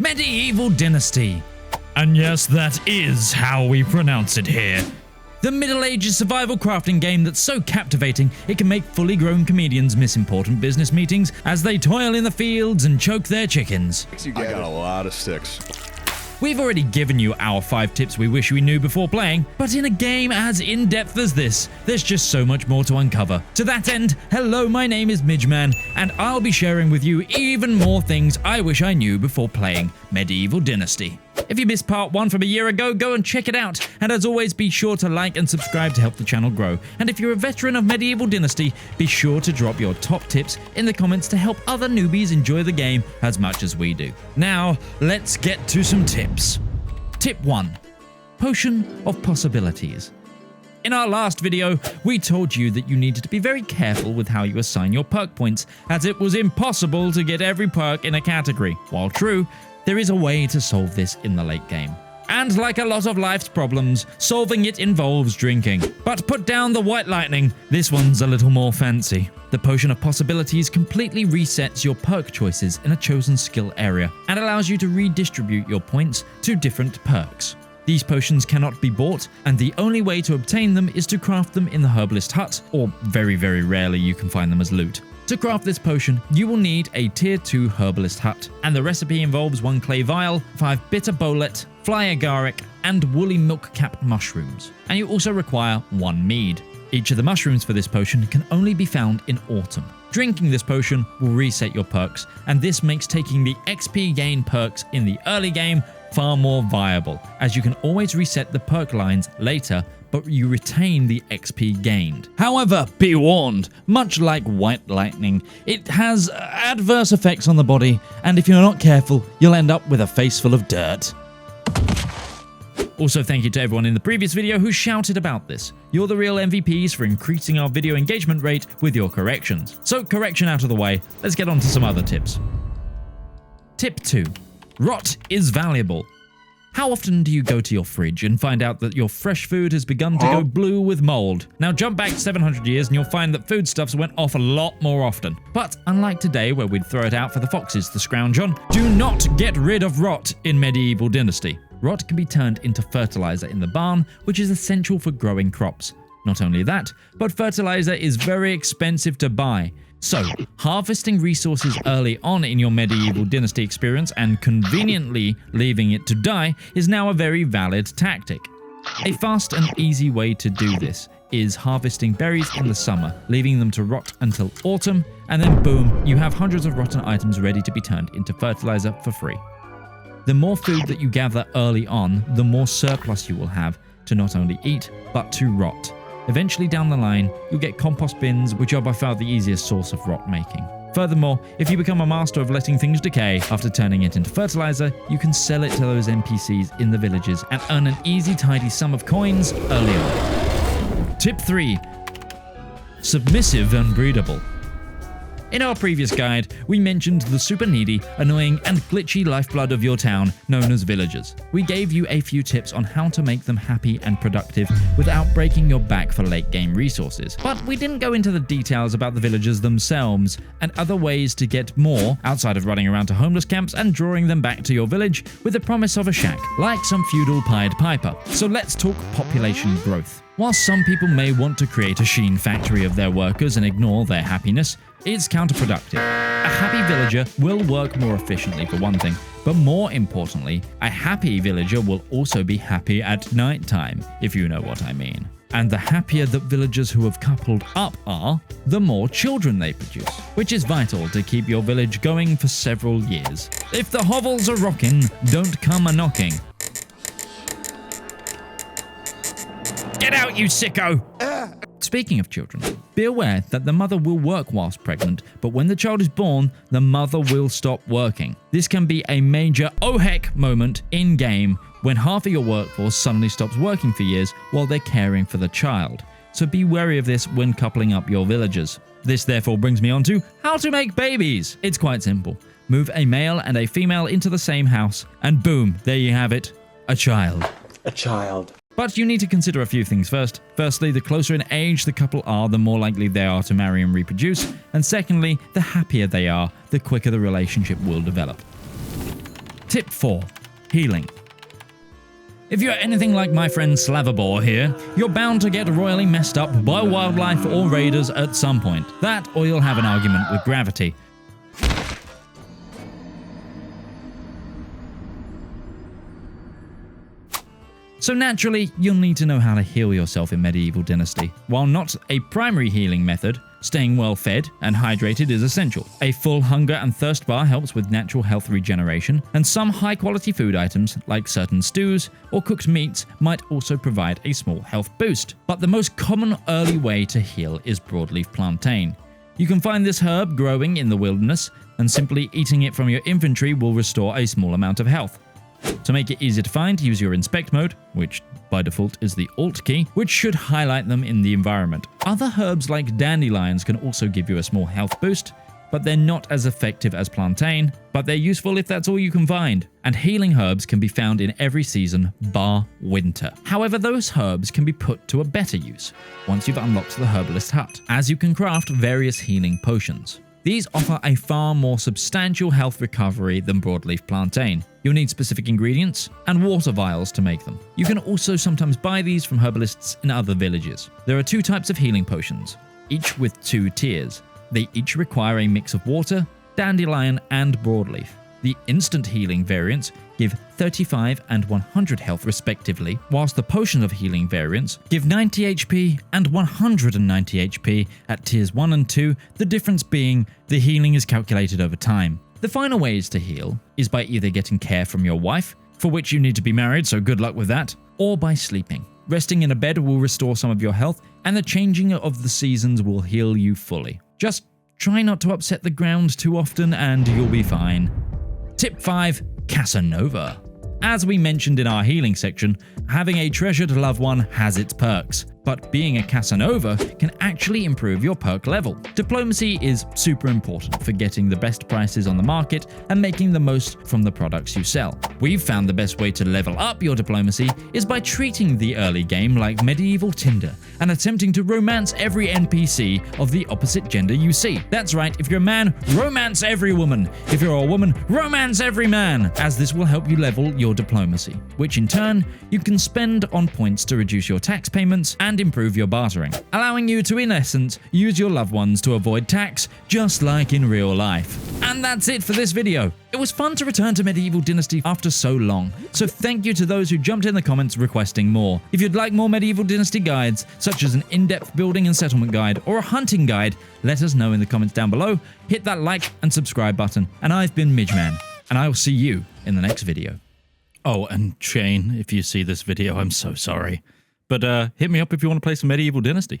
Medieval Dynasty. And yes, that is how we pronounce it here. The Middle Ages survival crafting game that's so captivating it can make fully grown comedians miss important business meetings as they toil in the fields and choke their chickens. I got a lot of sticks. We've already given you our 5 tips we wish we knew before playing, but in a game as in-depth as this, there's just so much more to uncover. To that end, hello, my name is Midgeman, and I'll be sharing with you even more things I wish I knew before playing Medieval Dynasty. If you missed part 1 from a year ago, go and check it out, and as always, be sure to like and subscribe to help the channel grow. And if you're a veteran of Medieval Dynasty, be sure to drop your top tips in the comments to help other newbies enjoy the game as much as we do. Now, let's get to some tips. Tip 1. Potion of Possibilities. In our last video, we told you that you needed to be very careful with how you assign your perk points, as it was impossible to get every perk in a category. While true, there is a way to solve this in the late game. And like a lot of life's problems, solving it involves drinking. But put down the white lightning, this one's a little more fancy. The Potion of Possibilities completely resets your perk choices in a chosen skill area and allows you to redistribute your points to different perks. These potions cannot be bought, and the only way to obtain them is to craft them in the herbalist hut, or very rarely you can find them as loot. To craft this potion, you will need a tier 2 herbalist hut, and the recipe involves 1 clay vial, 5 bitter bolet, fly agaric, and woolly milk cap mushrooms. And you also require 1 mead. Each of the mushrooms for this potion can only be found in autumn. Drinking this potion will reset your perks, and this makes taking the XP gain perks in the early game far more viable, as you can always reset the perk lines later, but you retain the XP gained. However, be warned, much like white lightning, it has adverse effects on the body, and if you're not careful, you'll end up with a face full of dirt. Also, thank you to everyone in the previous video who shouted about this. You're the real MVPs for increasing our video engagement rate with your corrections. So, correction out of the way, let's get on to some other tips. Tip 2. Rot is valuable. How often do you go to your fridge and find out that your fresh food has begun to go blue with mold? Now jump back 700 years and you'll find that foodstuffs went off a lot more often. But unlike today where we'd throw it out for the foxes to scrounge on, do not get rid of rot in Medieval Dynasty. Rot can be turned into fertilizer in the barn, which is essential for growing crops. Not only that, but fertilizer is very expensive to buy. So, harvesting resources early on in your Medieval Dynasty experience and conveniently leaving it to die is now a very valid tactic. A fast and easy way to do this is harvesting berries in the summer, leaving them to rot until autumn, and then boom, you have hundreds of rotten items ready to be turned into fertilizer for free. The more food that you gather early on, the more surplus you will have to not only eat, but to rot. Eventually down the line, you'll get compost bins, which are by far the easiest source of rot making. Furthermore, if you become a master of letting things decay after turning it into fertilizer, you can sell it to those NPCs in the villages and earn an easy tidy sum of coins early on. Tip 3. Submissive and breedable. In our previous guide, we mentioned the super needy, annoying, and glitchy lifeblood of your town, known as villagers. We gave you a few tips on how to make them happy and productive without breaking your back for late game resources. But we didn't go into the details about the villagers themselves and other ways to get more outside of running around to homeless camps and drawing them back to your village with the promise of a shack, like some feudal Pied Piper. So let's talk population growth. While some people may want to create a sheen factory of their workers and ignore their happiness, it's counterproductive. A happy villager will work more efficiently for one thing, but more importantly, a happy villager will also be happy at nighttime, if you know what I mean. And the happier that villagers who have coupled up are, the more children they produce, which is vital to keep your village going for several years. If the hovels are rocking, don't come a-knocking. Get out, you sicko! Speaking of children, be aware that the mother will work whilst pregnant, but when the child is born, the mother will stop working. This can be a major oh heck moment in-game when half of your workforce suddenly stops working for years while they're caring for the child. So be wary of this when coupling up your villagers. This therefore brings me on to how to make babies. It's quite simple. Move a male and a female into the same house, and boom, there you have it, a child. A child. But you need to consider a few things first. Firstly, the closer in age the couple are, the more likely they are to marry and reproduce. And secondly, the happier they are, the quicker the relationship will develop. Tip 4. Healing. If you're anything like my friend Slavobor here, you're bound to get royally messed up by wildlife or raiders at some point. That, or you'll have an argument with gravity. So naturally, you'll need to know how to heal yourself in Medieval Dynasty. While not a primary healing method, staying well fed and hydrated is essential. A full hunger and thirst bar helps with natural health regeneration, and some high quality food items like certain stews or cooked meats might also provide a small health boost. But the most common early way to heal is broadleaf plantain. You can find this herb growing in the wilderness, and simply eating it from your inventory will restore a small amount of health. To make it easier to find, use your inspect mode, which by default is the Alt key, which should highlight them in the environment. Other herbs like dandelions can also give you a small health boost, but they're not as effective as plantain, but they're useful if that's all you can find. And healing herbs can be found in every season bar winter. However, those herbs can be put to a better use once you've unlocked the herbalist hut, as you can craft various healing potions. These offer a far more substantial health recovery than broadleaf plantain. You'll need specific ingredients and water vials to make them. You can also sometimes buy these from herbalists in other villages. There are 2 types of healing potions, each with 2 tiers. They each require a mix of water, dandelion, and broadleaf. The instant healing variants give 35 and 100 health respectively, whilst the potion of healing variants give 90 HP and 190 HP at tiers 1 and 2, the difference being the healing is calculated over time. The final ways to heal is by either getting care from your wife, for which you need to be married, so good luck with that, or by sleeping. Resting in a bed will restore some of your health, and the changing of the seasons will heal you fully. Just try not to upset the ground too often and you'll be fine. Tip 5. Casanova. As we mentioned in our healing section, having a treasured loved one has its perks, but being a Casanova can actually improve your perk level. Diplomacy is super important for getting the best prices on the market and making the most from the products you sell. We've found the best way to level up your diplomacy is by treating the early game like medieval Tinder and attempting to romance every NPC of the opposite gender you see. That's right, if you're a man, romance every woman. If you're a woman, romance every man, as this will help you level your diplomacy, which in turn you can spend on points to reduce your tax payments and improve your bartering, allowing you to, in essence, use your loved ones to avoid tax, just like in real life. And that's it for this video. It was fun to return to Medieval Dynasty after so long, so thank you to those who jumped in the comments requesting more. If you'd like more Medieval Dynasty guides, such as an in-depth building and settlement guide or a hunting guide, let us know in the comments down below, hit that like and subscribe button, and I've been Midgeman, and I'll see you in the next video. Oh, and Shane, if you see this video, I'm so sorry. But hit me up if you want to play some Medieval Dynasty.